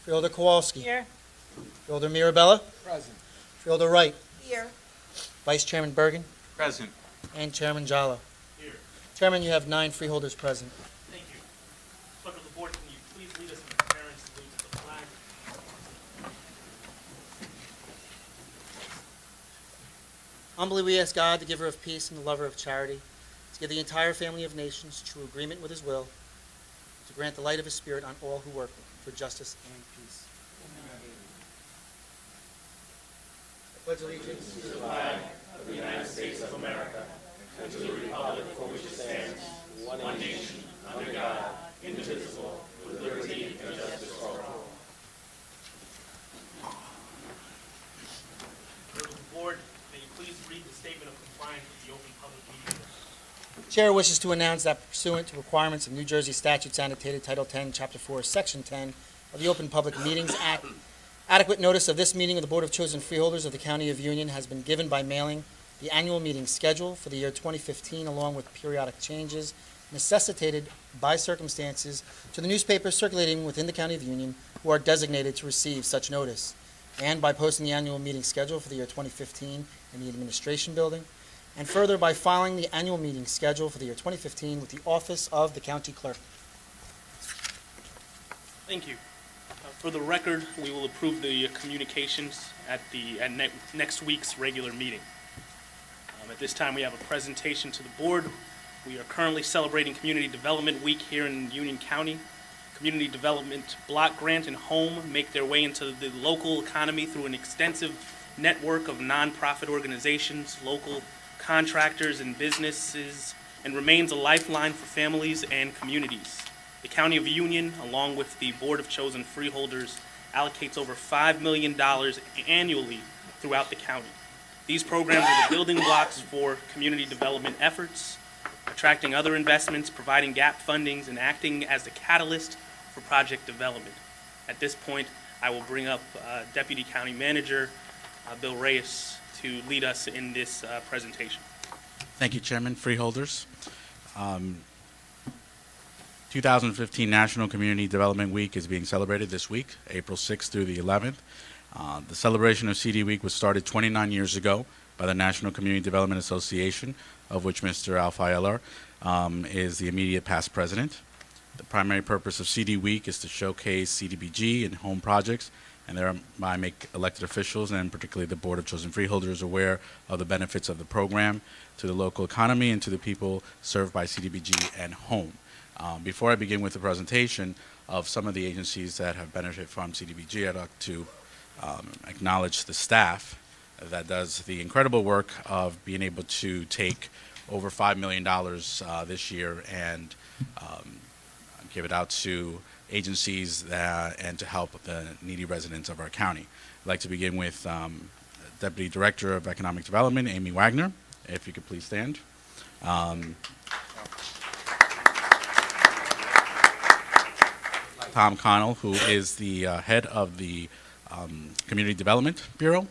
Freeholder Kowalski. Here. Freeholder Mirabella. Present. Freeholder Wright. Here. Vice Chairman Bergen. Present. And Chairman Jallo. Here. Chairman, you have 9 freeholders present. Thank you. Clerk of the board, can you please lead us in the preparing salute to the flag? Humbly we ask God, the giver of peace and the lover of charity, to give the entire family of nations true agreement with his will, to grant the light of his spirit on all who work for justice and peace. I pledge allegiance to the flag Of the United States of America, and to the republic for which it stands, one nation, under God, indivisible, with liberty and justice for all. Clerk of the board, may you please read the statement of compliance with the Open Public Meeting Act. Chair wishes to announce that pursuant to requirements of New Jersey statutes annotated Title 10, Chapter 4, Section 10 of the Open Public Meetings Act, adequate notice of this meeting of the Board of Chosen Freeholders of the County of Union has been given by mailing the annual meeting schedule for the year 2015, along with periodic changes necessitated by circumstances to the newspapers circulating within the County of Union who are designated to receive such notice, and by posting the annual meeting schedule for the year 2015 in the Administration Building, and further by filing the annual meeting schedule for the year 2015 with the Office of the County Clerk. Thank you. For the record, we will approve the communications at next week's regular meeting. At this time, we have a presentation to the board. We are currently celebrating Community Development Week here in Union County. Community Development Block Grant and Home make their way into the local economy through an extensive network of nonprofit organizations, local contractors, and businesses, and remains a lifeline for families and communities. The County of Union, along with the Board of Chosen Freeholders, allocates over $5 million annually throughout the county. These programs are the building blocks for community development efforts, attracting other investments, providing gap fundings, and acting as the catalyst for project development. At this point, I will bring up Deputy County Manager Bill Reyes to lead us in this presentation. Thank you, Chairman. Freeholders. 2015 National Community Development Week is being celebrated this week, April 6th through the 11th. The celebration of CD Week was started 29 years ago by the National Community Development Association, of which Mr. Alfayler is the immediate past president. The primary purpose of CD Week is to showcase CDBG and home projects, and thereby make elected officials, and particularly the Board of Chosen Freeholders, aware of the benefits of the program to the local economy and to the people served by CDBG and home. Before I begin with the presentation of some of the agencies that have benefited from CDBG, I'd like to acknowledge the staff that does the incredible work of being able to take over $5 million this year and give it out to agencies and to help the needy residents of our county. I'd like to begin with Deputy Director of Economic Development, Amy Wagner. If you could please stand. Tom Connell, who is the head of the Community Development Bureau.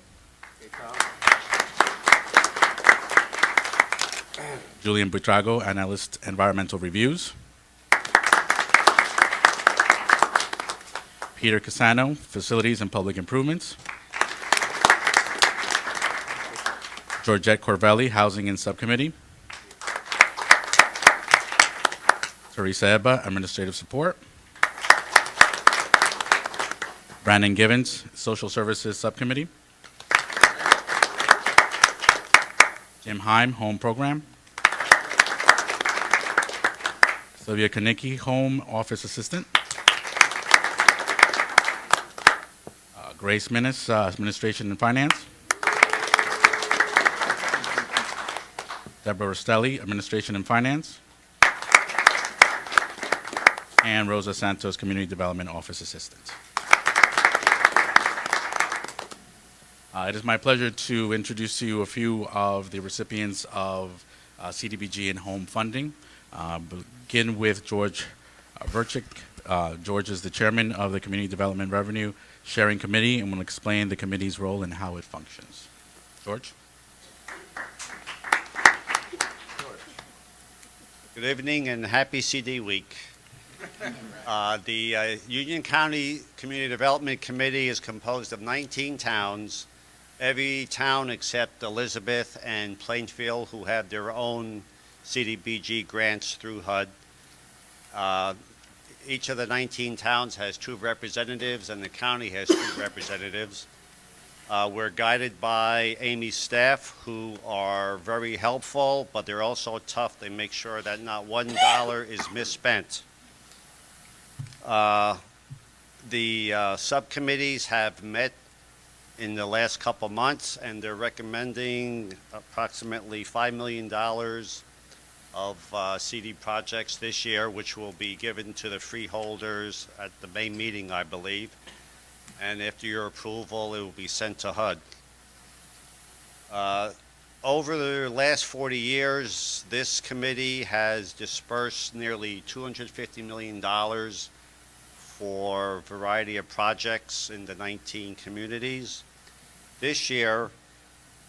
Julian Buitrago, Analyst Environmental Reviews. Peter Casano, Facilities and Public Improvements. Georgette Corvelli, Housing and Subcommittee. Teresa Eba, Administrative Support. Brandon Givens, Social Services Subcommittee. Jim Heim, Home Program. Sylvia Kanicki, Home Office Assistant. Grace Minnis, Administration and Finance. Deborah Rostelli, Administration and Finance. And Rosa Santos, Community Development Office Assistant. It is my pleasure to introduce to you a few of the recipients of CDBG and home funding. Begin with George Verchik. George is the chairman of the Community Development Revenue Sharing Committee and will explain the committee's role and how it functions. George? Good evening and happy CD Week. The Union County Community Development Committee is composed of 19 towns. Every town except Elizabeth and Plainfield, who have their own CDBG grants through HUD. Each of the 19 towns has 2 representatives, and the county has 2 representatives. We're guided by Amy's staff, who are very helpful, but they're also tough. They make sure that not $1 is misspent. The subcommittees have met in the last couple months, and they're recommending approximately $5 million of CD projects this year, which will be given to the freeholders at the May meeting, I believe. And after your approval, it will be sent to HUD. Over the last 40 years, this committee has dispersed nearly $250 million for a variety of projects in the 19 communities. This year,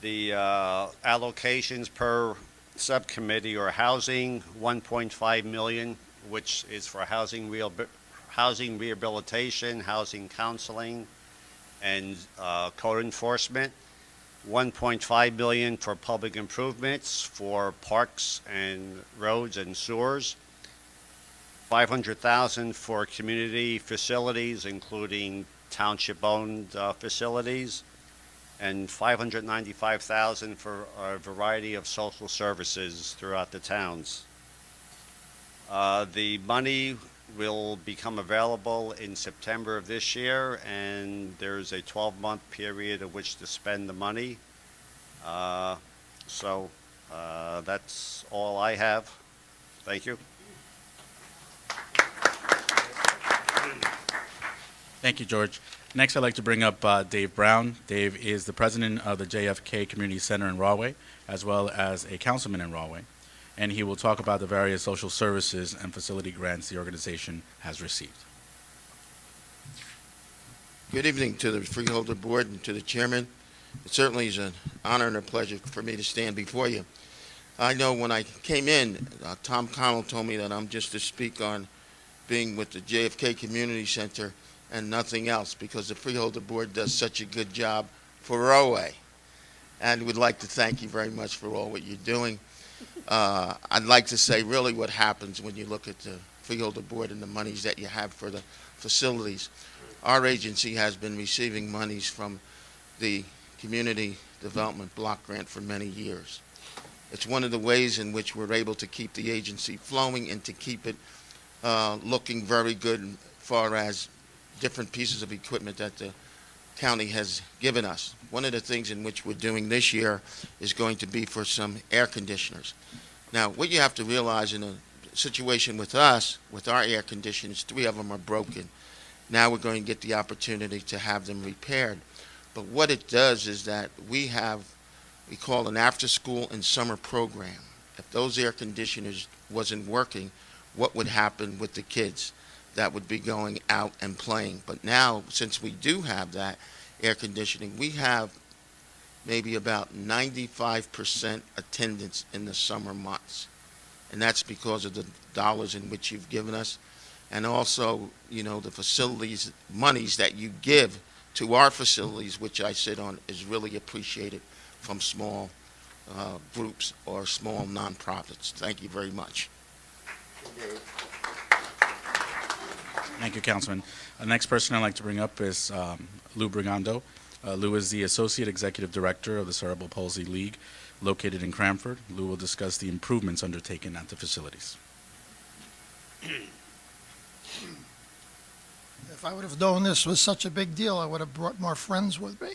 the allocations per subcommittee are housing, $1.5 million, which is for housing rehabilitation, housing counseling, and code enforcement. $1.5 million for public improvements for parks and roads and sewers. $500,000 for community facilities, including township-owned facilities, and $595,000 for a variety of social services throughout the towns. The money will become available in September of this year, and there's a 12-month period of which to spend the money. So that's all I have. Thank you. Thank you, George. Next, I'd like to bring up Dave Brown. Dave is the president of the JFK Community Center in Rahway, as well as a councilman in Rahway, and he will talk about the various social services and facility grants the organization has received. Good evening to the Freeholder Board and to the Chairman. It certainly is an honor and a pleasure for me to stand before you. I know when I came in, Tom Connell told me that I'm just to speak on being with the JFK Community Center and nothing else, because the Freeholder Board does such a good job for Rahway. And we'd like to thank you very much for all what you're doing. I'd like to say really what happens when you look at the Freeholder Board and the monies that you have for the facilities. Our agency has been receiving monies from the Community Development Block Grant for many years. It's one of the ways in which we're able to keep the agency flowing and to keep it looking very good as far as different pieces of equipment that the county has given us. One of the things in which we're doing this year is going to be for some air conditioners. Now, what you have to realize in a situation with us, with our air conditioners, 3 of them are broken. Now we're going to get the opportunity to have them repaired. But what it does is that we call an after-school and summer program. If those air conditioners wasn't working, what would happen with the kids that would be going out and playing? But now, since we do have that air conditioning, we have maybe about 95% attendance in the summer months. And that's because of the dollars in which you've given us. And also, you know, the facilities, monies that you give to our facilities, which I sit on, is really appreciated from small groups or small nonprofits. Thank you very much. Thank you, Councilman. The next person I'd like to bring up is Lou Brigando. Lou is the Associate Executive Director of the Cerebral Palsy League, located in Cranford. Lou will discuss the improvements undertaken at the facilities. If I would have known this was such a big deal, I would have brought more friends with me.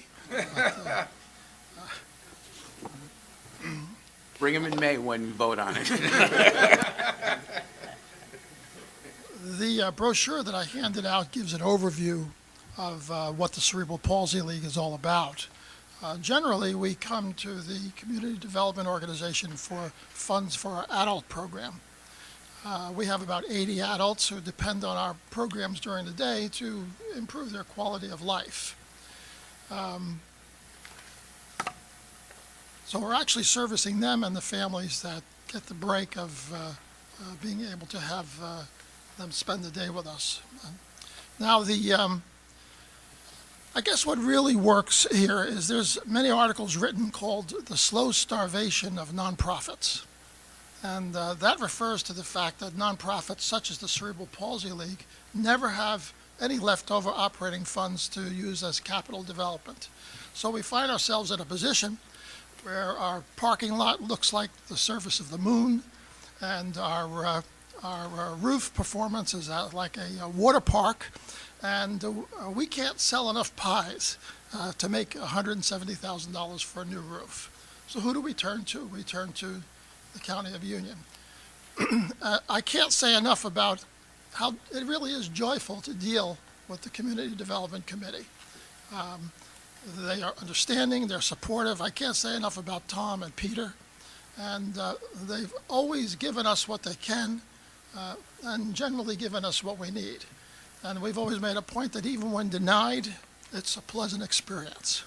Bring them in May when you vote on it. The brochure that I handed out gives an overview of what the Cerebral Palsy League is all about. Generally, we come to the Community Development Organization for funds for our adult program. We have about 80 adults who depend on our programs during the day to improve their quality of life. So we're actually servicing them and the families that get the break of being able to have them spend the day with us. Now, I guess what really works here is there's many articles written called The Slow Starvation of Nonprofits. And that refers to the fact that nonprofits such as the Cerebral Palsy League never have any leftover operating funds to use as capital development. So we find ourselves in a position where our parking lot looks like the surface of the moon, and our roof performance is like a water park, and we can't sell enough pies to make $170,000 for a new roof. So who do we turn to? We turn to the County of Union. I can't say enough about how it really is joyful to deal with the Community Development Committee. They are understanding, they're supportive. I can't say enough about Tom and Peter. And they've always given us what they can and generally given us what we need. And we've always made a point that even when denied, it's a pleasant experience.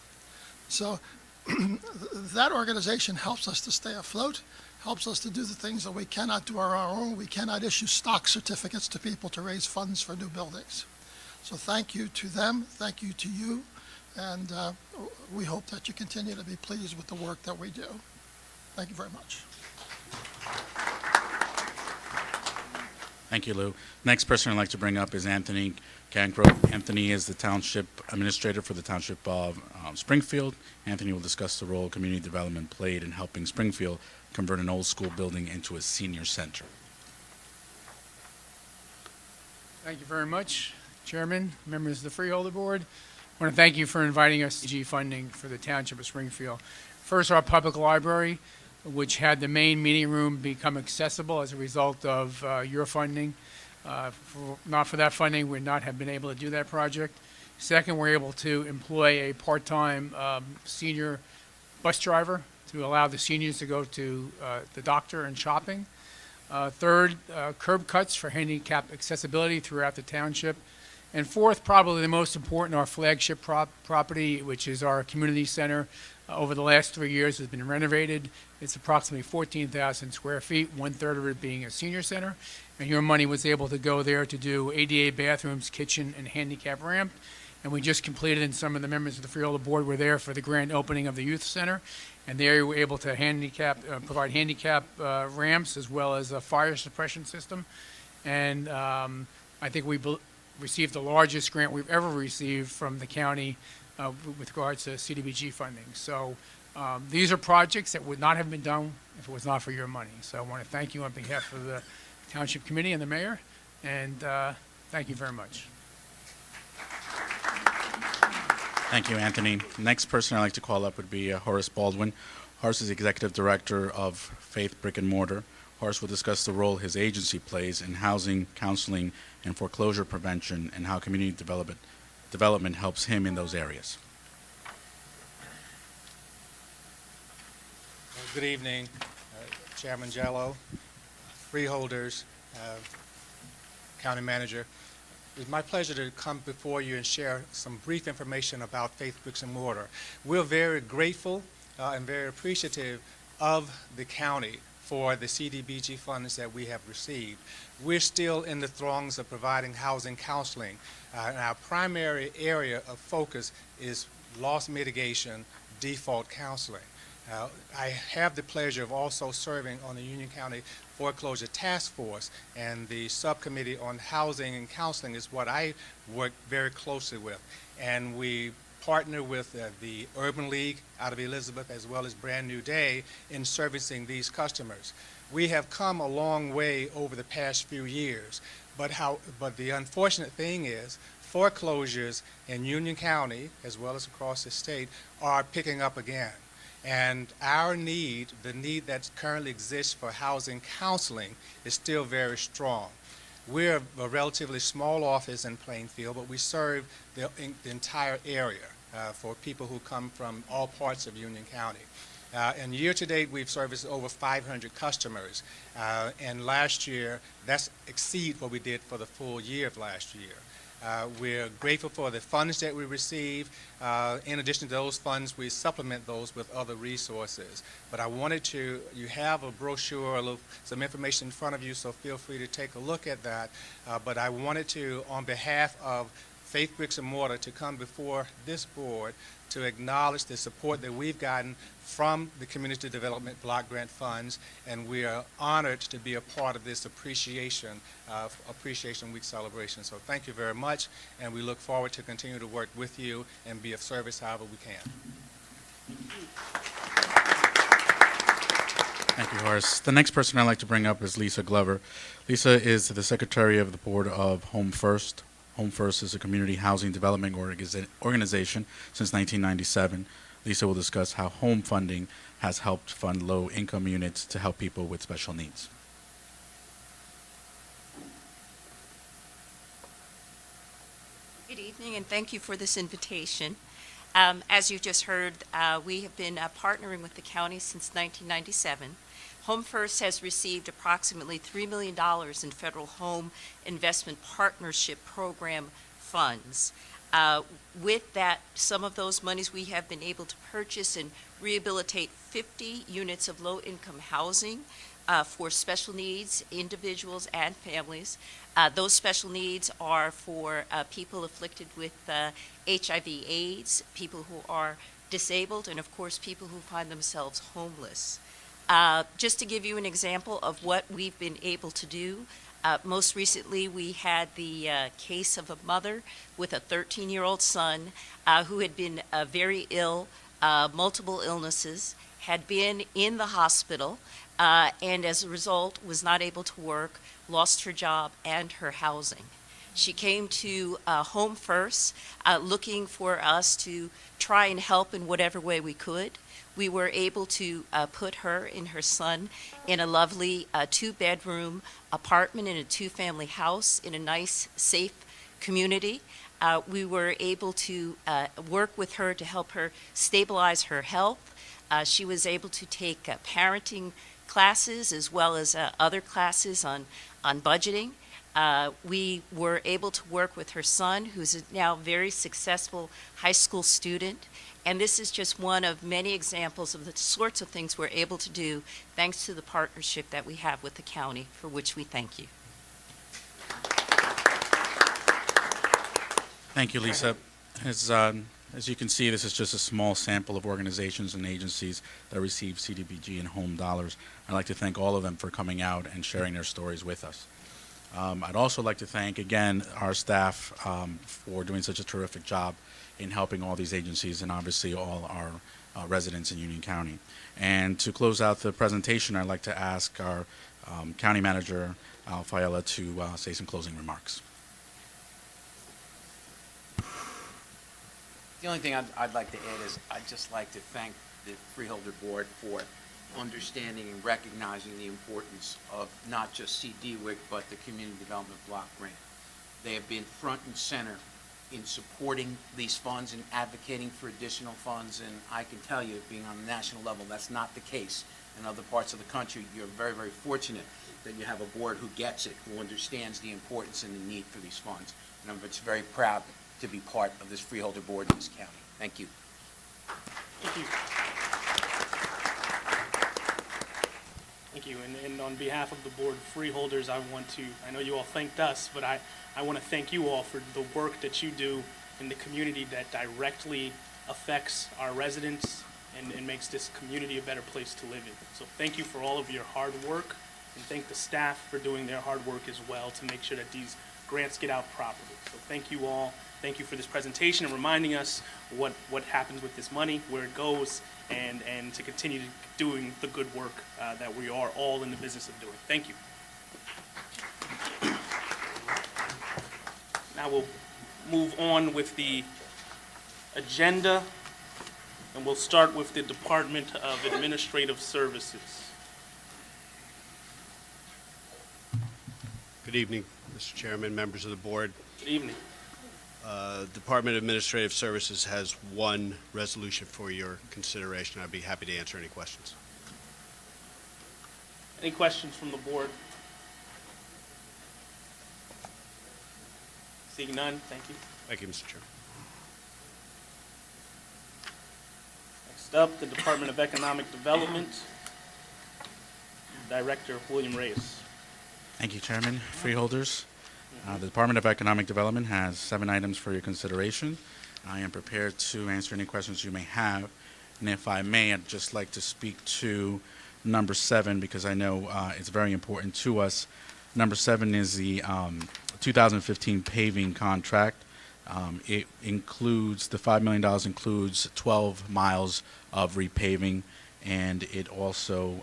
So that organization helps us to stay afloat, helps us to do the things that we cannot do on our own. We cannot issue stock certificates to people to raise funds for new buildings. So thank you to them, thank you to you, and we hope that you continue to be pleased with the work that we do. Thank you very much. Thank you, Lou. Next person I'd like to bring up is Anthony Cancro. Anthony is the Township Administrator for the Township of Springfield. Anthony will discuss the role community development played in helping Springfield convert an old school building into a senior center. Thank you very much, Chairman, members of the Freeholder Board. I want to thank you for inviting us to CDBG funding for the Township of Springfield. First, our public library, which had the main meeting room become accessible as a result of your funding. Not for that funding, we would not have been able to do that project. Second, we're able to employ a part-time senior bus driver to allow the seniors to go to the doctor and shopping. Third, curb cuts for handicap accessibility throughout the township. And fourth, probably the most important, our flagship property, which is our community center. Over the last 3 years has been renovated. It's approximately 14,000 square feet, 1/3 of it being a senior center. And your money was able to go there to do ADA bathrooms, kitchen, and handicap ramp. And we just completed, and some of the members of the Freeholder Board were there for the grand opening of the youth center. And there you were able to provide handicap ramps as well as a fire suppression system. And I think we received the largest grant we've ever received from the county with regards to CDBG funding. So these are projects that would not have been done if it was not for your money. So I want to thank you on behalf of the Township Committee and the Mayor, and thank you very much. Thank you, Anthony. Next person I'd like to call up would be Horace Baldwin. Horace is the Executive Director of Faith Brick and Mortar. Horace will discuss the role his agency plays in housing, counseling, and foreclosure prevention, and how community development helps him in those areas. Good evening, Chairman Jello, freeholders, County Manager. It's my pleasure to come before you and share some brief information about Faith Bricks and Mortar. We're very grateful and very appreciative of the county for the CDBG funds that we have received. We're still in the throngs of providing housing counseling. And our primary area of focus is loss mitigation, default counseling. I have the pleasure of also serving on the Union County Foreclosure Task Force, and the subcommittee on housing and counseling is what I work very closely with. And we partner with the Urban League out of Elizabeth as well as Brand New Day in servicing these customers. We have come a long way over the past few years, but the unfortunate thing is foreclosures in Union County as well as across the state are picking up again. And our need, the need that currently exists for housing counseling, is still very strong. We're a relatively small office in Plainfield, but we serve the entire area for people who come from all parts of Union County. And year to date, we've serviced over 500 customers. And last year, that's exceed what we did for the full year of last year. We're grateful for the funds that we receive. In addition to those funds, we supplement those with other resources. But I wanted to, you have a brochure, some information in front of you, so feel free to take a look at that. But I wanted to, on behalf of Faith Bricks and Mortar, to come before this board to acknowledge the support that we've gotten from the Community Development Block Grant Funds, and we are honored to be a part of this Appreciation Week celebration. So thank you very much, and we look forward to continue to work with you and be of service however we can. Thank you, Horace. The next person I'd like to bring up is Lisa Glover. Lisa is the Secretary of the Board of Home First. Home First is a community housing development organization since 1997. Lisa will discuss how home funding has helped fund low-income units to help people with special needs. Good evening, and thank you for this invitation. As you just heard, we have been partnering with the county since 1997. Home First has received approximately $3 million in federal home investment partnership program funds. With that, some of those monies we have been able to purchase and rehabilitate 50 units of low-income housing for special needs individuals and families. Those special needs are for people afflicted with HIV/AIDS, people who are disabled, and of course people who find themselves homeless. Just to give you an example of what we've been able to do, most recently we had the case of a mother with a 13-year-old son who had been very ill, multiple illnesses, had been in the hospital, and as a result was not able to work, lost her job and her housing. She came to Home First looking for us to try and help in whatever way we could. We were able to put her and her son in a lovely two-bedroom apartment in a two-family house in a nice, safe community. We were able to work with her to help her stabilize her health. She was able to take parenting classes as well as other classes on budgeting. We were able to work with her son, who's a now very successful high school student. And this is just one of many examples of the sorts of things we're able to do thanks to the partnership that we have with the county, for which we thank you. Thank you, Lisa. As you can see, this is just a small sample of organizations and agencies that receive CDBG and home dollars. I'd like to thank all of them for coming out and sharing their stories with us. I'd also like to thank, again, our staff for doing such a terrific job in helping all these agencies and obviously all our residents in Union County. And to close out the presentation, I'd like to ask our County Manager, Al Fiala, to say some closing remarks. The only thing I'd like to add is I'd just like to thank the Freeholder Board for understanding and recognizing the importance of not just CDWIC, but the Community Development Block Grant. They have been front and center in supporting these funds and advocating for additional funds, and I can tell you, being on the national level, that's not the case. In other parts of the country, you're very, very fortunate that you have a board who gets it, who understands the importance and the need for these funds. And I'm just very proud to be part of this Freeholder Board in this county. Thank you. Thank you. Thank you. And on behalf of the Board of Freeholders, I know you all thanked us, but I want to thank you all for the work that you do in the community that directly affects our residents and makes this community a better place to live in. So thank you for all of your hard work, and thank the staff for doing their hard work as well to make sure that these grants get out properly. So thank you all. Thank you for this presentation and reminding us what happens with this money, where it goes, and to continue doing the good work that we are all in the business of doing. Thank you. Now we'll move on with the agenda, and we'll start with the Department of Administrative Services. Good evening, Mr. Chairman, members of the board. Good evening. Department of Administrative Services has one resolution for your consideration. I'd be happy to answer any questions. Any questions from the board? Seeing none, thank you. Thank you, Mr. Chairman. Next up, the Department of Economic Development, Director William Reyes. Thank you, Chairman. Freeholders, the Department of Economic Development has 7 items for your consideration. I am prepared to answer any questions you may have. And if I may, I'd just like to speak to number 7 because I know it's very important to us. Number 7 is the 2015 paving contract. It includes, the $5 million includes 12 miles of repaving, and it also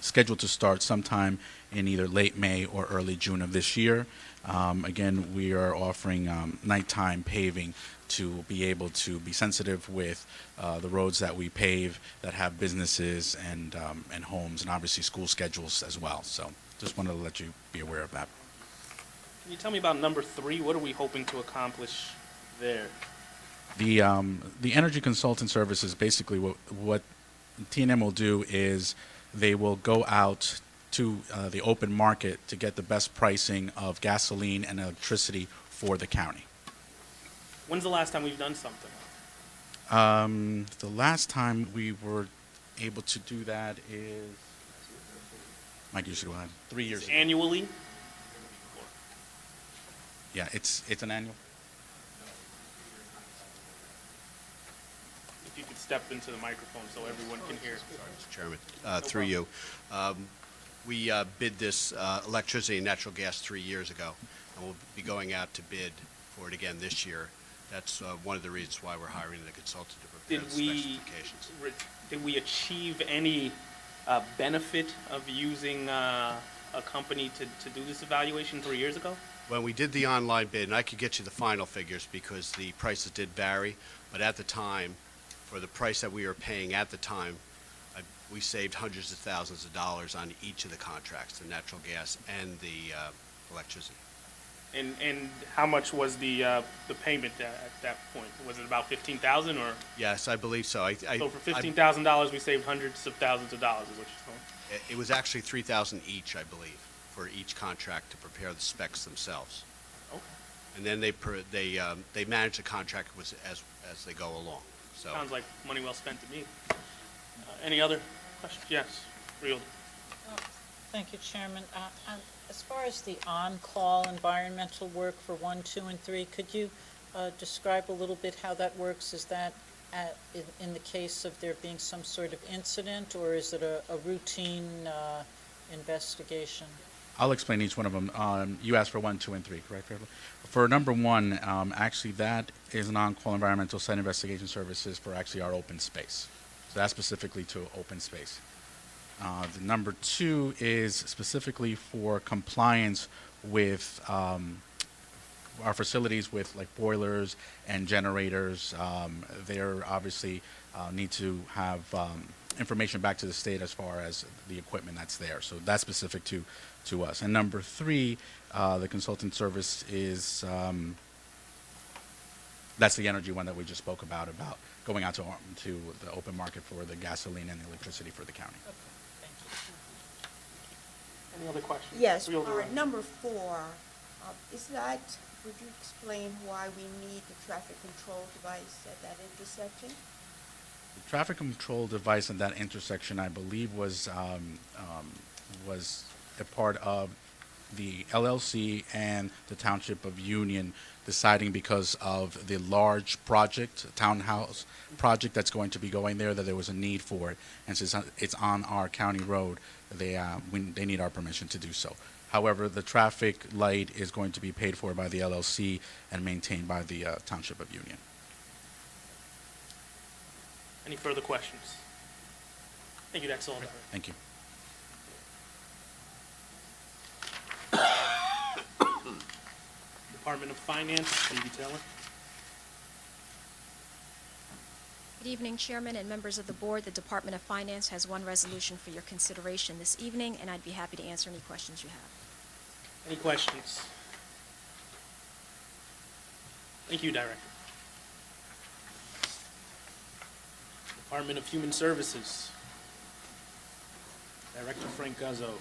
scheduled to start sometime in either late May or early June of this year. Again, we are offering nighttime paving to be able to be sensitive with the roads that we pave that have businesses and homes, and obviously school schedules as well. So just wanted to let you be aware of that. Can you tell me about number 3? What are we hoping to accomplish there? The energy consultant services, basically what T&M will do is they will go out to the open market to get the best pricing of gasoline and electricity for the county. When's the last time we've done something? The last time we were able to do that is, Mike, you should go ahead, 3 years ago. Annually? Yeah, it's an annual. If you could step into the microphone so everyone can hear. Mr. Chairman, through you. We bid this electricity and natural gas 3 years ago, and we'll be going out to bid for it again this year. That's one of the reasons why we're hiring the consultant to prepare the specifications. Did we achieve any benefit of using a company to do this evaluation 3 years ago? When we did the online bid, and I could get you the final figures because the prices did vary, but at the time, for the price that we were paying at the time, we saved hundreds of thousands of dollars on each of the contracts, the natural gas and the electricity. And how much was the payment at that point? Was it about $15,000 or? Yes, I believe so. So for $15,000, we saved hundreds of thousands of dollars, is what you're saying? It was actually $3,000 each, I believe, for each contract to prepare the specs themselves. Okay. And then they manage the contract as they go along. So Sounds like money well spent to me. Any other questions? Yes, Freeholder. Thank you, Chairman. As far as the on-call environmental work for 1, 2, and 3, could you describe a little bit how that works? Is that in the case of there being some sort of incident, or is it a routine investigation? I'll explain each one of them. You asked for 1, 2, and 3, correct? For number 1, actually that is an on-call environmental site investigation services for actually our open space. So that's specifically to open space. The number 2 is specifically for compliance with our facilities with like boilers and generators. They're obviously need to have information back to the state as far as the equipment that's there. So that's specific to us. And number 3, the consultant service is, that's the energy one that we just spoke about going out to the open market for the gasoline and the electricity for the county. Okay, thank you. Any other questions? Yes, Freeholder. for number 4, would you explain why we need the traffic control device at that intersection? The traffic control device at that intersection, I believe, was a part of the LLC and the Township of Union deciding because of the large project, townhouse project that's going to be going there, that there was a need for it. And since it's on our county road, they need our permission to do so. However, the traffic light is going to be paid for by the LLC and maintained by the Township of Union. Any further questions? Thank you, that's all. Thank you. Department of Finance, Stevie Taylor. Good evening, Chairman and members of the Board. The Department of Finance has one resolution for your consideration this evening, and I'd be happy to answer any questions you have. Any questions? Thank you, Director. Department of Human Services. Director Frank Guzzo.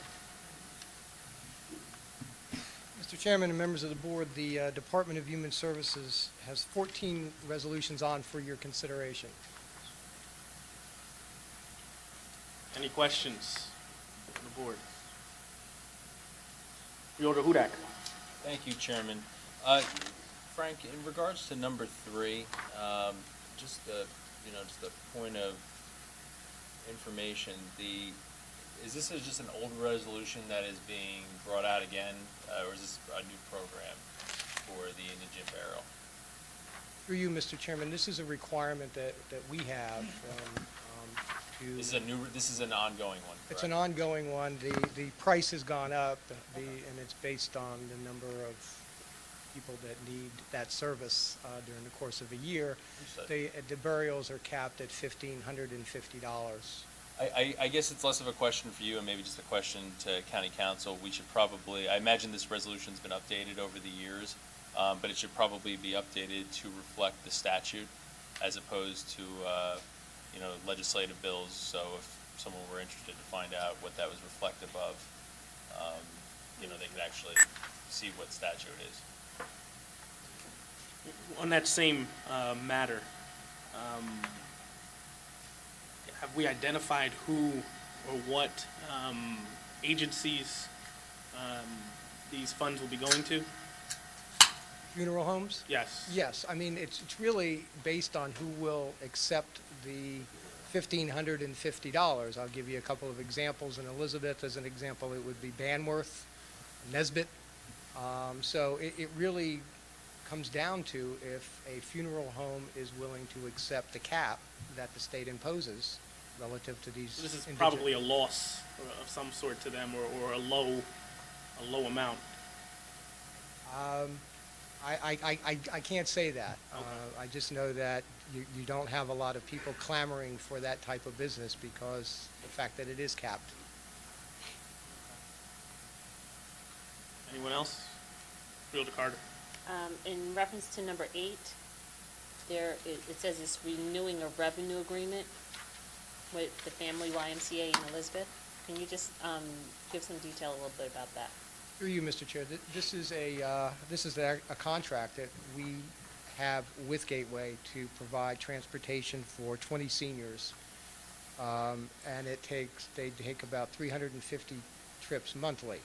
Mr. Mr. Chairman and members of the board, the Department of Human Services has 14 resolutions on for your consideration. Any questions from the board? Freeholder Hudak. Thank you, Chairman. Frank, in regards to number 3, just the point of information, is this just an old resolution that is being brought out again, or is this a new program for the indigent burial? Through you, Mr. Chairman, this is a requirement that we have to... This is an ongoing one, correct? It's an ongoing one. The price has gone up, and it's based on the number of people that need that service during the course of a year. The burials are capped at $1,550. I guess it's less of a question for you and maybe just a question to County Council. We should probably, I imagine this resolution's been updated over the years, but it should probably be updated to reflect the statute as opposed to, legislative bills. So if someone were interested to find out what that was reflective of, they could actually see what statute it is. On that same matter, have we identified who or what agencies these funds will be going to? Funeral homes? Yes. Yes. I mean, it's really based on who will accept the $1,550. I'll give you a couple of examples. In Elizabeth, as an example, it would be Banworth, Nesbit. So it really comes down to if a funeral home is willing to accept the cap that the state imposes relative to these. This is probably a loss of some sort to them, or a low amount. I can't say that. Okay. I just know that you don't have a lot of people clamoring for that type of business because the fact that it is capped. Anyone else? Freeholder Carter. In reference to number 8, it says it's renewing a revenue agreement with the Family YMCA in Elizabeth. Can you just give some detail a little bit about that? Through you, Mr. Chair, this is a contract that we have with Gateway to provide transportation for 20 seniors, and they take about 350 trips monthly.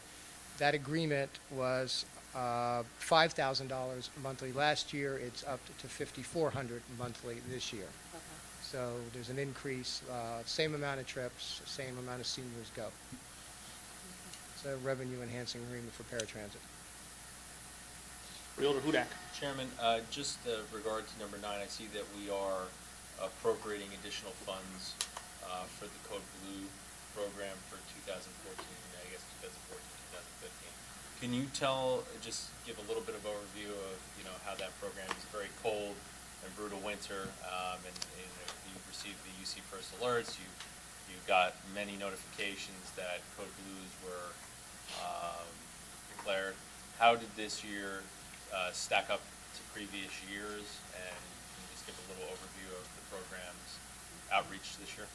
That agreement was $5,000 monthly last year. It's up to $5,400 monthly this year. Okay. So there's an increase, same amount of trips, same amount of seniors go. It's a revenue-enhancing agreement for paratransit. Freeholder Hudak. Chairman, just regard to number 9, I see that we are appropriating additional funds for the Code Blue program for 2014, I guess 2014, 2015. Can you just give a little bit of overview of, how that program is a very cold and brutal winter, and you've received the UC First alerts, you got many notifications that Code Blues were declared. How did this year stack up to previous years, and can you just give a little overview of the program's outreach this year?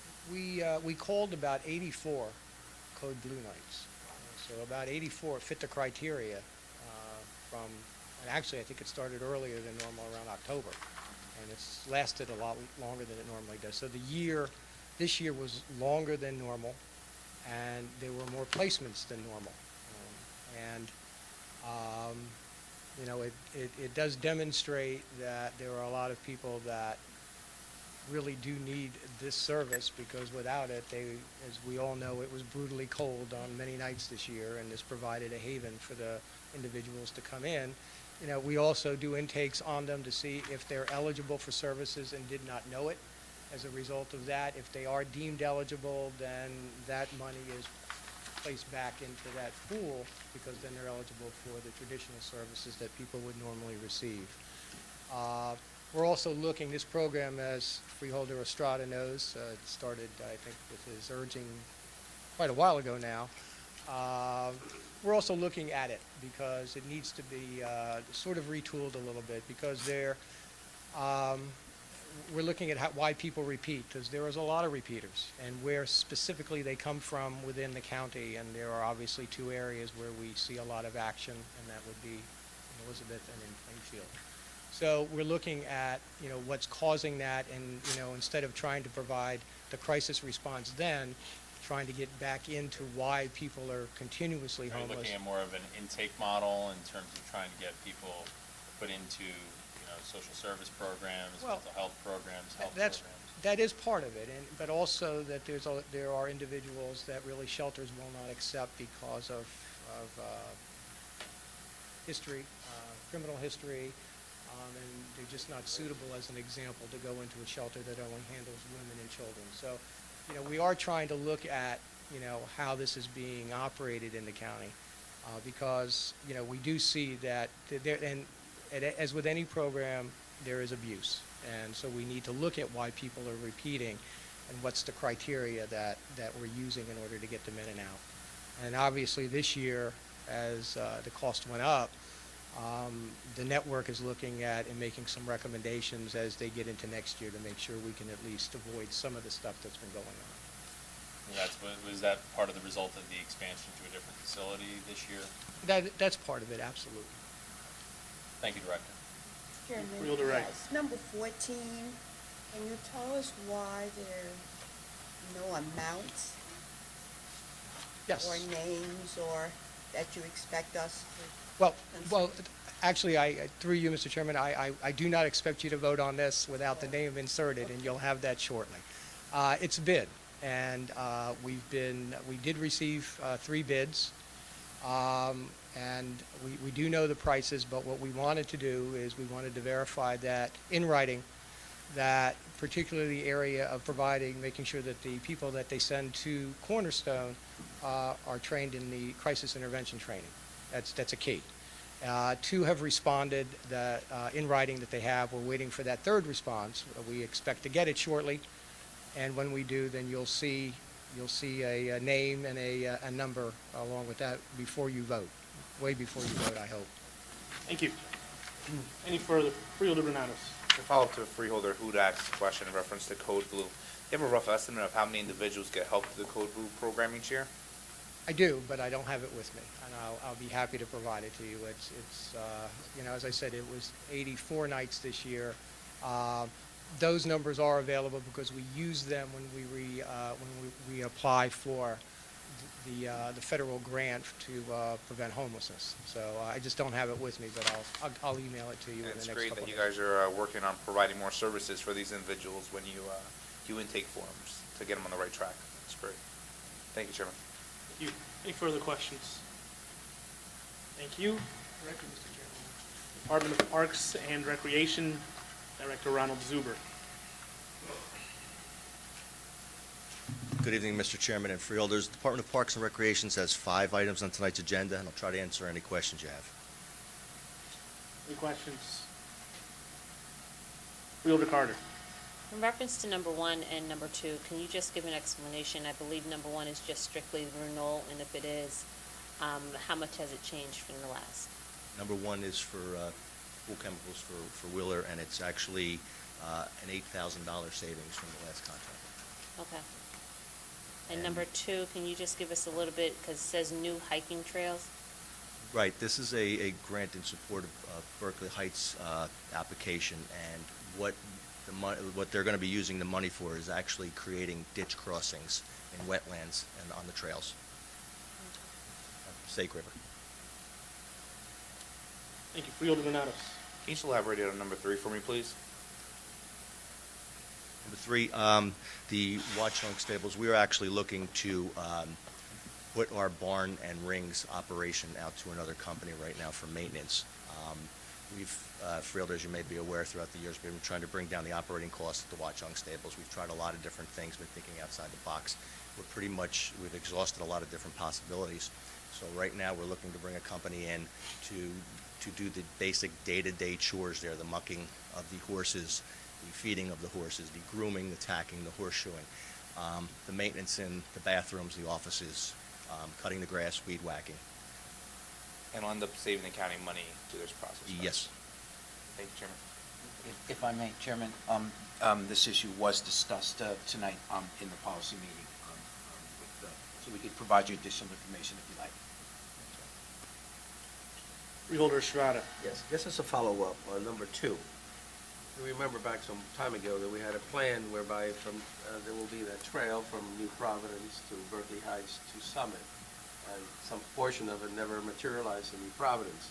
We called about 84 Code Blue nights. So about 84 fit the criteria and actually I think it started earlier than normal, around October, and it's lasted a lot longer than it normally does. So this year was longer than normal, and there were more placements than normal. It does demonstrate that there are a lot of people that really do need this service, because without it, as we all know, it was brutally cold on many nights this year, and this provided a haven for the individuals to come in. We also do intakes on them to see if they're eligible for services and did not know it. As a result of that, if they are deemed eligible, then that money is placed back into that pool, because then they're eligible for the traditional services that people would normally receive. We're also looking, this program, as Freeholder Estrada knows, it started, I think, with his urging quite a while ago now. We're also looking at it because it needs to be sort of retooled a little bit, because we're looking at why people repeat, because there is a lot of repeaters, and where specifically they come from within the county, and there are obviously two areas where we see a lot of action, and that would be in Elizabeth and in Plainfield. So we're looking at, what's causing that, and, instead of trying to provide the crisis response then, trying to get back into why people are continuously Are you homeless. looking at more of an intake model in terms of trying to get people put into, social service programs, Well, mental health programs, health That's, programs? that is part of it, but also that there are individuals that really shelters will not accept because of history, criminal history, and they're just not suitable as an example to go into a shelter that only handles women and children. So, we are trying to look at, how this is being operated in the county, because, we do see that there, and as with any program, there is abuse. And so we need to look at why people are repeating and what's the criteria that we're using in order to get them in and out. And obviously this year, as the cost went up, the network is looking at and making some recommendations as they get into next year to make sure we can at least avoid some of the stuff that's been going on. Was that part of the result of the expansion to a different facility this year? That's part of it, absolutely. Thank you, Director. Chairman, Freeholder Wright. yes, number 14, can you tell us why there are no amounts Yes. or names or that you expect us to? Well, actually, through you, Mr. Chairman, I do not expect you to vote on this without the name inserted, and you'll have that shortly. It's a bid, and we did receive 3 bids, and we do know the prices, but what we wanted to do is we wanted to verify that in writing, that particularly the area of making sure that the people that they send to Cornerstone are trained in the crisis intervention training. That's a key. 2 have responded that in writing that they have. We're waiting for that 3rd response. We expect to get it shortly, and when we do, then you'll see a name and a number along with that before you vote. Way before you vote, I hope. Thank you. Any further? Freeholder Renatos. To follow up to Freeholder Hudak's question in reference to Code Blue, do you have a rough estimate of how many individuals get help through the Code Blue program each year? I do, but I don't have it with me, and I'll be happy to provide it to you. It's as I said, it was 84 nights this year. Those numbers are available because we use them when we apply for the federal grant to prevent homelessness. So I just don't have it with me, but I'll email it to you in the next couple of days. It's great that you guys are working on providing more services for these individuals when you do intake forms to get them on the right track. It's great. Thank you, Chairman. Thank you. Any further questions? Thank you. Director, Mr. Chairman. Department of Parks and Recreation, Director Ronald Zuber. Good evening, Mr. Chairman and Freeholders. Department of Parks and Recreations has 5 items on tonight's agenda, and I'll try to answer any questions you have. Any questions? Freeholder Carter. In reference to number 1 and number 2, can you just give an explanation? I believe number 1 is just strictly the renewal, and if it is, how much has it changed from the last? Number 1 is for pool chemicals for Wheeler, and it's actually an $8,000 savings from the last contract. Okay. And number 2, can you just give us a little bit, because it says new hiking trails? Right. This is a grant in support of Berkeley Heights application, and what they're going to be using the money for is actually creating ditch crossings in wetlands and on the trails. Snake River. Thank you. Freeholder Renatos. Can you just elaborate on number 3 for me, please? Number 3, the Watchung Stables. We are actually looking to put our barn and rings operation out to another company right now for maintenance. Freeholders, you may be aware, throughout the years, we've been trying to bring down the operating costs at the Watchung Stables. We've tried a lot of different things, been thinking outside the box. We've exhausted a lot of different possibilities. So right now, we're looking to bring a company in to do the basic day-to-day chores there, the mucking of the horses, the feeding of the horses, the grooming, the tacking, the horseshoeing, the maintenance in the bathrooms, the offices, cutting the grass, weed whacking. And will end up saving the county money through this process, right? Yes. Thank you, Chairman. If I may, Chairman, this issue was discussed tonight in the policy meeting, so we could provide you additional information if you like. Freeholder Estrada. Yes, just as a follow-up on number 2. You remember back some time ago that we had a plan whereby there will be that trail from New Providence to Berkeley Heights to Summit, and some portion of it never materialized in New Providence.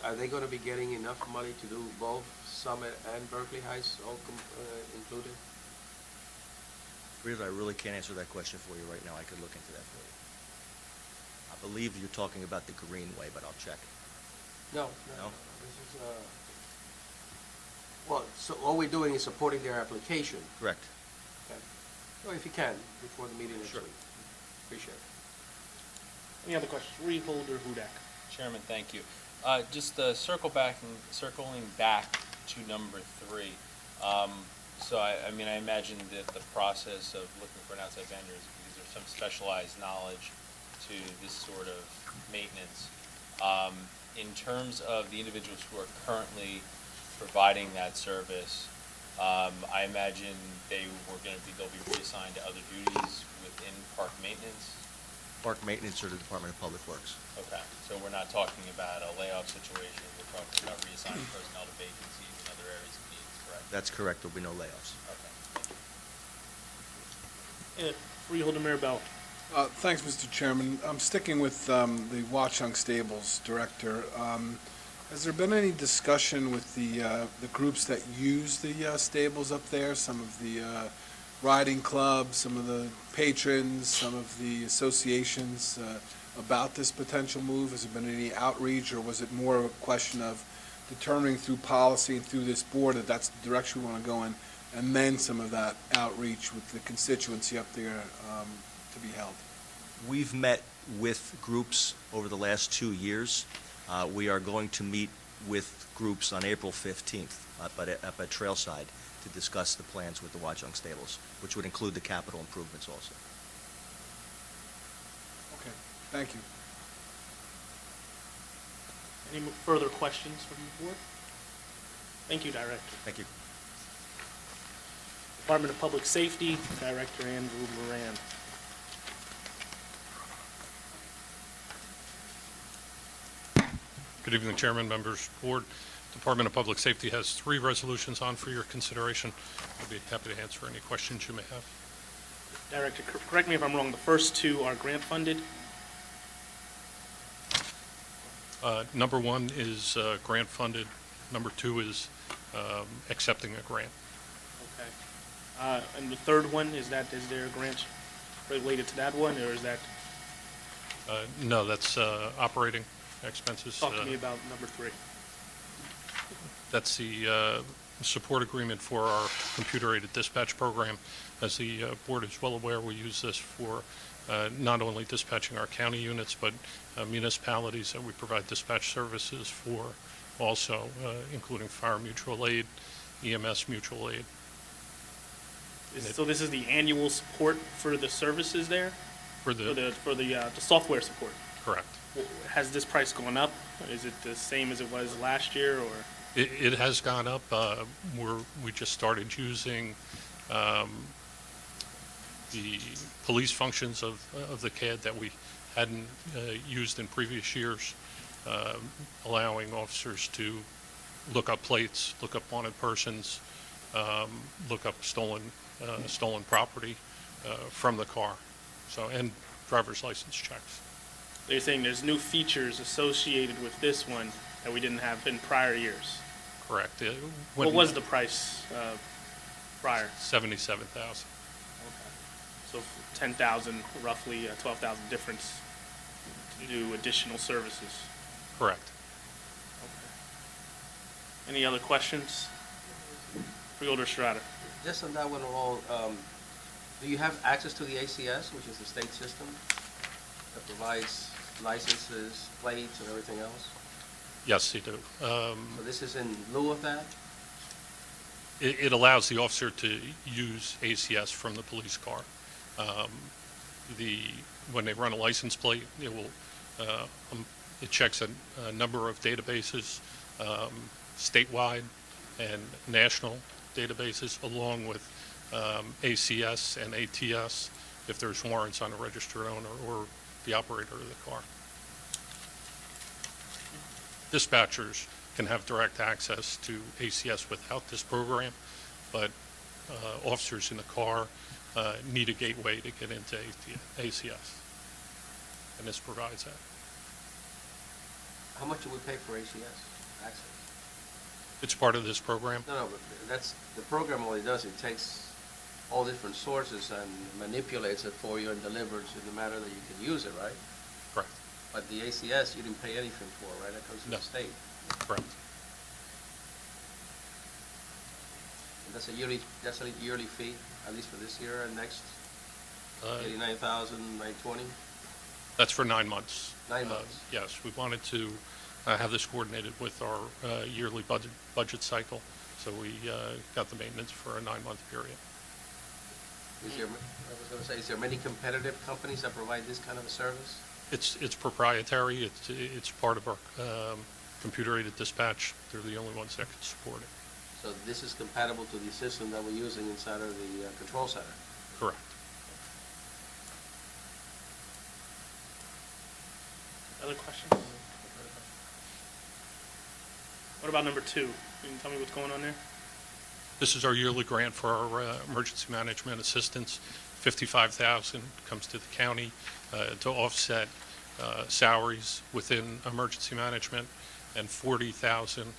Are they going to be getting enough money to do both Summit and Berkeley Heights all included? I really can't answer that question for you right now. I could look into that for you. I believe you're talking about the Greenway, but I'll check. No. This is, well, so all we're doing is supporting their application. Correct. Okay. Well, if you can, before the meeting next week. Appreciate it. Any other questions? Freeholder Hudak. Chairman, thank you. Just circling back to number 3. So I mean, I imagine that the process of looking for an outside vendor is because there's some specialized knowledge to this sort of maintenance. In terms of the individuals who are currently providing that service, I imagine they'll be reassigned to other duties within park maintenance. Park maintenance or the Department of Public Works. Okay, so we're not talking about a layoff situation, we're talking about reassigning personnel to vacancies in other areas of needs, correct? That's correct. There'll be no layoffs. Okay. Freeholder Mirabella. Thanks, Mr. Chairman. I'm sticking with the Watchung Stables Director. Has there been any discussion with the groups that use the stables up there, some of the riding clubs, some of the patrons, some of the associations about this potential move? Has there been any outreach, or was it more a question of determining through policy and through this board that that's the direction we want to go in, and then some of that outreach with the constituency up there to be held? We've met with groups over the last 2 years. We are going to meet with groups on April 15th up at Trailside to discuss the plans with the Watchung Stables, which would include the capital improvements also. Okay, thank you. Any further questions from the board? Thank you, Director. Thank you. Department of Public Safety, Director Andrew Moran. Good evening, Chairman, members, board. Department of Public Safety has 3 resolutions on for your consideration. I'd be happy to answer any questions you may have. Director, correct me if I'm wrong, the first 2 are grant funded? Number 1 is grant funded. Number 2 is accepting a grant. Okay. And the third one, is there a grant related to that one, or is that? No, that's operating expenses. Talk to me about number 3. That's the support agreement for our computer-aided dispatch program. As the board is well aware, we use this for not only dispatching our county units, but municipalities that we provide dispatch services for, also including fire mutual aid, EMS mutual aid. So this is the annual support for the services there? For the software support? Correct. Has this price gone up? Is it the same as it was last year, or? It has gone up. We just started using the police functions of the CAD that we hadn't used in previous years, allowing officers to look up plates, look up wanted persons, look up stolen property from the car, and driver's license checks. So you're saying there's new features associated with this one that we didn't have in prior years? Correct. What was the price prior? $77,000. Okay. So 10,000, roughly 12,000 difference to do additional services? Correct. Okay. Any other questions? Freeholder Estrada. Just on that one alone, do you have access to the ACS, which is the state system that provides licenses, plates, and everything else? Yes, they do. So this is in lieu of that? It allows the officer to use ACS from the police car. When they run a license plate, it checks a number of databases, statewide and national databases, along with ACS and ATS, if there's warrants on a registered owner or the operator of the car. Dispatchers can have direct access to ACS without this program, but officers in the car need a gateway to get into ACS, and this provides that. How much do we pay for ACS access? It's part of this program. No, but that's, the program only does, it takes all different sources and manipulates it for you and delivers in the manner that you can use it, right? Correct. But the ACS, you didn't pay anything for, right? That comes from No. the state. Correct. And that's a yearly fee, at least for this year and next, Uh, 89,920? That's for 9 months. 9 months. Yes, we wanted to have this coordinated with our yearly budget cycle, so we got the maintenance for a 9-month period. I was going to say, is there many competitive companies that provide this kind of a service? It's proprietary. It's part of our computer-aided dispatch. They're the only ones that can support it. So this is compatible to the system that we're using inside of the control center? Correct. Other questions? What about number 2? Can you tell me what's going on there? This is our yearly grant for our emergency management assistance. $55,000 comes to the county to offset salaries within emergency management, and $40,000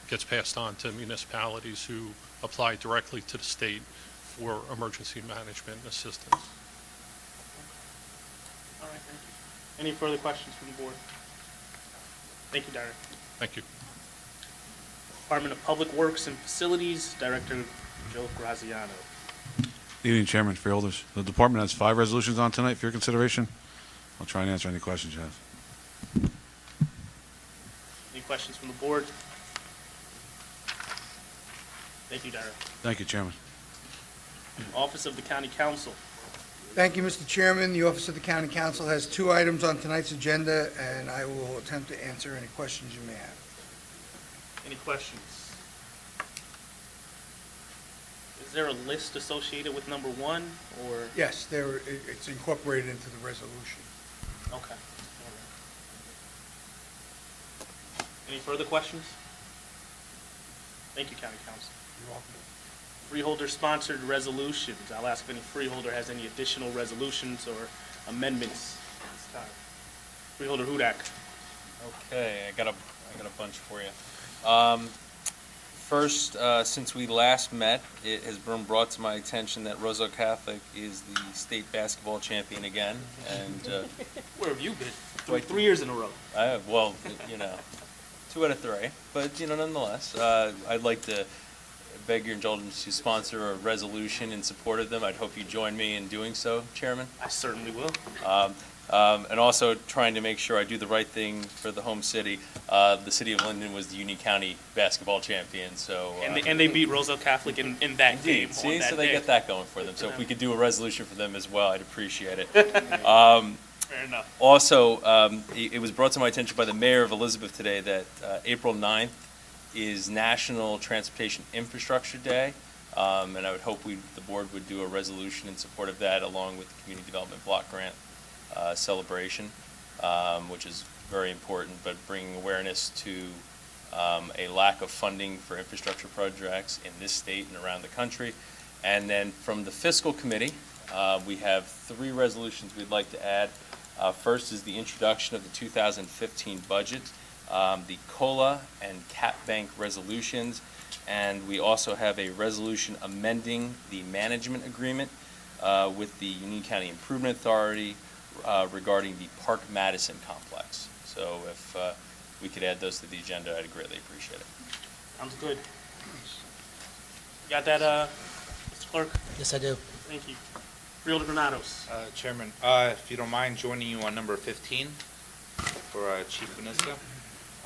gets passed on to municipalities who apply directly to the state for emergency management assistance. All right, thank you. Any further questions from the board? Thank you, Director. Thank you. Department of Public Works and Facilities, Director Joe Graziano. Good evening, Chairman, Freeholders. The department has 5 resolutions on tonight for your consideration. I'll try and answer any questions you have. Any questions from the board? Thank you, Director. Thank you, Chairman. Office of the County Council. Thank you, Mr. Chairman. The Office of the County Council has 2 items on tonight's agenda, and I will attempt to answer any questions you may have. Any questions? Is there a list associated with number 1, or? Yes, it's incorporated into the resolution. Okay. Any further questions? Thank you, County Council. You're welcome. Freeholder-sponsored resolutions. I'll ask if any freeholder has any additional resolutions or amendments at this time. Freeholder Hudak. Okay, I got a bunch for you. First, since we last met, it has been brought to my attention that Roosevelt Catholic is the state basketball champion again, and Where have you been? 3 years in a row. well, 2 out of 3, but nonetheless, I'd like to beg your indulgence to sponsor a resolution in support of them. I'd hope you join me in doing so, Chairman. I certainly will. And also trying to make sure I do the right thing for the home city. The city of Linden was the Union County basketball champion, so. And they beat Roosevelt Catholic in that game. Indeed. See, on that so they day. get that going for them. So if we could do a resolution for them as well, I'd appreciate it. Fair enough. Also, it was brought to my attention by the mayor of Elizabeth today that April 9th is National Transportation Infrastructure Day, and I would hope the board would do a resolution in support of that, along with the Community Development Block Grant celebration, which is very important, but bringing awareness to a lack of funding for infrastructure projects in this state and around the country. And then from the Fiscal Committee, we have 3 resolutions we'd like to add. First is the introduction of the 2015 budget, the COLA and cap bank resolutions, and we also have a resolution amending the management agreement with the Union County Improvement Authority regarding the Park Madison complex. So if we could add those to the agenda, I'd greatly appreciate it. Sounds good. Got that, Mr. Clerk? Yes, I do. Thank you. Freeholder Granados. Chairman, if you don't mind joining you on number 15 for Chief Beniska,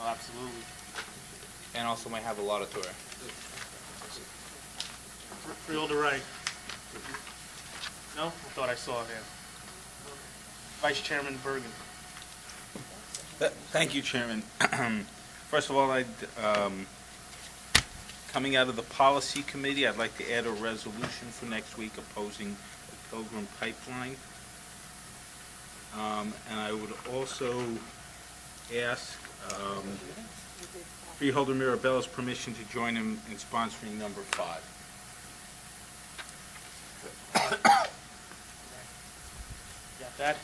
Oh, absolutely. and also might have a lot of tour. Freeholder Wright. No? I thought I saw him. Vice Chairman Bergen. Thank you, Chairman. First of all, coming out of the policy committee, I'd like to add a resolution for next week opposing the Pilgrim Pipeline. And I would also ask Freeholder Mirabella's permission to join him in sponsoring number 5. Got that?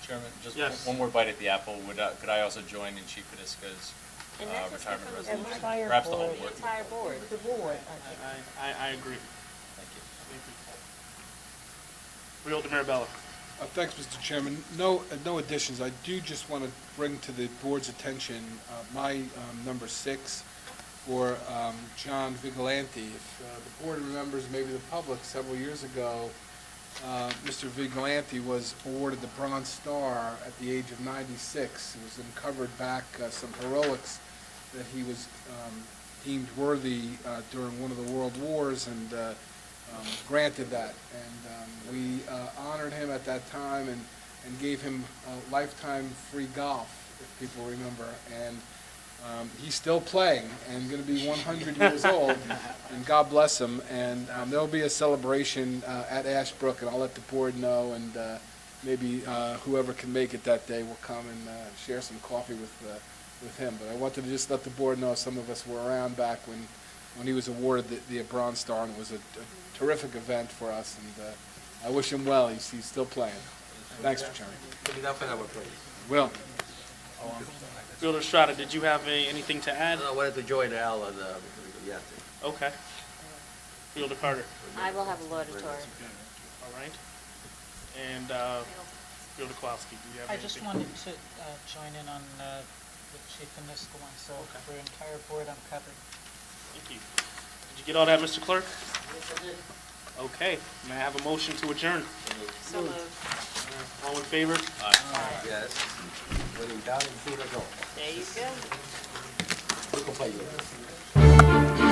Chairman, just Yes. one more bite at the apple. Could I also join in Chief Kadiska's And that just retirement becomes resolution? entire Perhaps the whole board. board. The entire board. The board. I agree. Thank you. Freeholder Mirabella. Thanks, Mr. Chairman. No additions. I do just want to bring to the board's attention my number 6 for John Vigilanti. If the board remembers, maybe the public, several years ago, Mr. Vigilanti was awarded the Bronze Star at the age of 96. It was uncovered back some heroics that he was deemed worthy during one of the world wars, and granted that. And we honored him at that time and gave him lifetime free golf, if people remember. And he's still playing and going to be 100 years old, and God bless him. And there'll be a celebration at Ashbrook, and I'll let the board know, and maybe whoever can make it that day will come and share some coffee with him. But I wanted to just let the board know some of us were around back when he was awarded the Bronze Star, and it was a terrific event for us, and I wish him well. He's still playing. Thanks, Mr. Chairman. Put it up and I will please. Will. Fielder Estrada, did you have anything to add? I wanted to join Al and, yeah. Okay. Fielder Carter. I will have a laudatory. All right. And Fielder Kowalski, do you have I anything? just wanted to join in on the Chief Municipal one, so for the entire board, I'm covered. Thank you. Did you get all that, Mr. Clerk? Okay. May I have a motion to adjourn? So moved. All in favor? Yes. When in doubt, in favor, go. There you go. Look up for you.